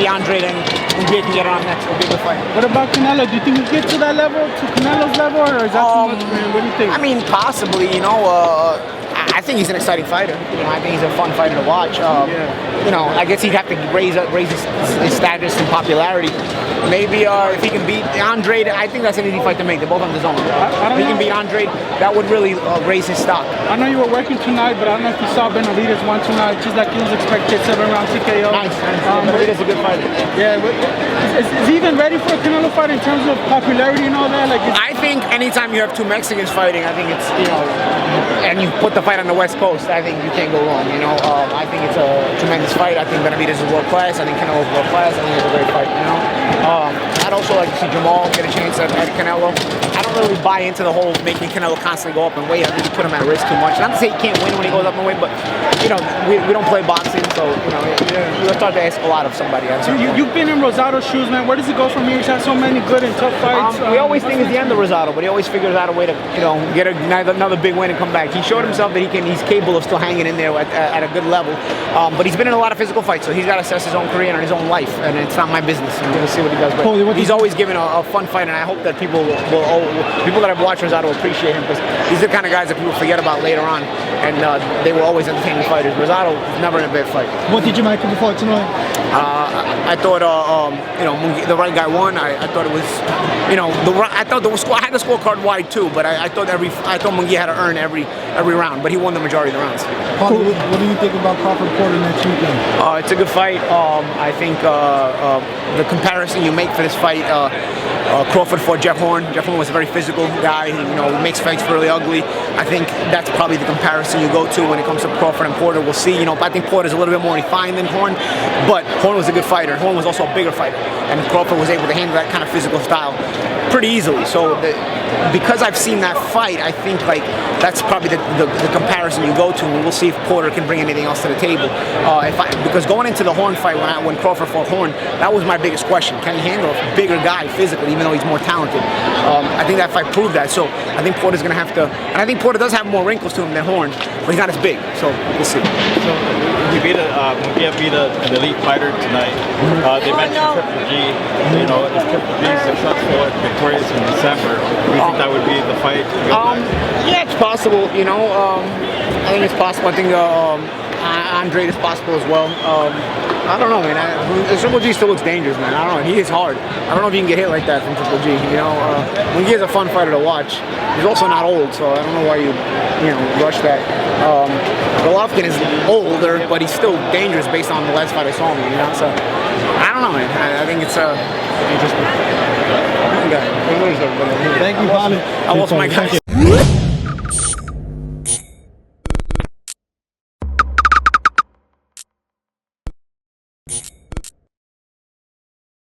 Andre and Munguia can get on next. It'll be a good fight. What about Canelo? Do you think we get to that level, to Canelo's level, or is that too much, man? What do you think? I mean, possibly. I think he's an exciting fighter. I think he's a fun fighter to watch. I guess he'd have to raise his status and popularity. Maybe if he can beat Andre, I think that's an easy fight to make. They're both on the zone. If he can beat Andre, that would really raise his stock. I know you were working tonight, but I don't know if you saw Benavidez one tonight, just like he was expected, 7-round TKO. Nice. Benavidez is a good fighter. Yeah, is he even ready for a Canelo fight in terms of popularity and all that? I think anytime you have two Mexicans fighting, I think it's, and you put the fight on the West Coast, I think you can't go wrong. I think it's a tremendous fight. I think Benavidez is world class. I think Canelo's world class. I think it's a great fight. I'd also like to see Jamal get a chance at Canelo. I don't really buy into the whole making Canelo constantly go up in weight. I think you put him at risk too much. Not to say he can't win when he goes up in weight, but we don't play boxing, so you'll start to ask a lot of somebody. You've been in Rosado's shoes, man. Where does it go from here? He's had so many good and tough fights. We always think it's the end of Rosado, but he always figures out a way to get another big win and come back. He showed himself that he's capable of still hanging in there at a good level. But he's been in a lot of physical fights, so he's got to assess his own career and his own life, and it's not my business. I'm going to see what he does. But he's always given a fun fight, and I hope that people that have watched Rosado appreciate him, because these are the kind of guys that people forget about later on, and they were always entertaining fighters. Rosado was never in a bad fight. What did you make of the fight tonight? I thought the right guy won. I thought it was I had the scorecard wide too, but I thought Munguia had to earn every round, but he won the majority of the rounds. Paulie, what do you think about Crawford-Porter next weekend? It's a good fight. I think the comparison you make for this fight, Crawford fought Jeff Horn. Jeff Horn was a very physical guy. He makes fights really ugly. I think that's probably the comparison you go to when it comes to Crawford and Porter. We'll see. I think Porter's a little bit more refined than Horn, but Horn was a good fighter. Horn was also a bigger fighter, and Crawford was able to handle that kind of physical style pretty easily. So because I've seen that fight, I think that's probably the comparison you go to, and we'll see if Porter can bring anything else to the table. Because going into the Horn fight when Crawford fought Horn, that was my biggest question. Can he handle a bigger guy physically, even though he's more talented? I think that fight proved that. So I think Porter's going to have to, and I think Porter does have more wrinkles to him than Horn, but he's not as big. So we'll see. So Munguia beat an elite fighter tonight. They mentioned Triple G. If Triple G is successful and victorious in December, do you think that would be the fight? Yeah, it's possible. I think it's possible. I think Andre is possible as well. I don't know, man. Triple G still looks dangerous, man. I don't know. He is hard. I don't know if you can get hit like that from Triple G. Munguia is a fun fighter to watch. He's also not old, so I don't know why you rush that. Golovkin is older, but he's still dangerous based on the last fight I saw him. So I don't know, man. I think it's interesting. Thank you, Paulie. I lost my guy.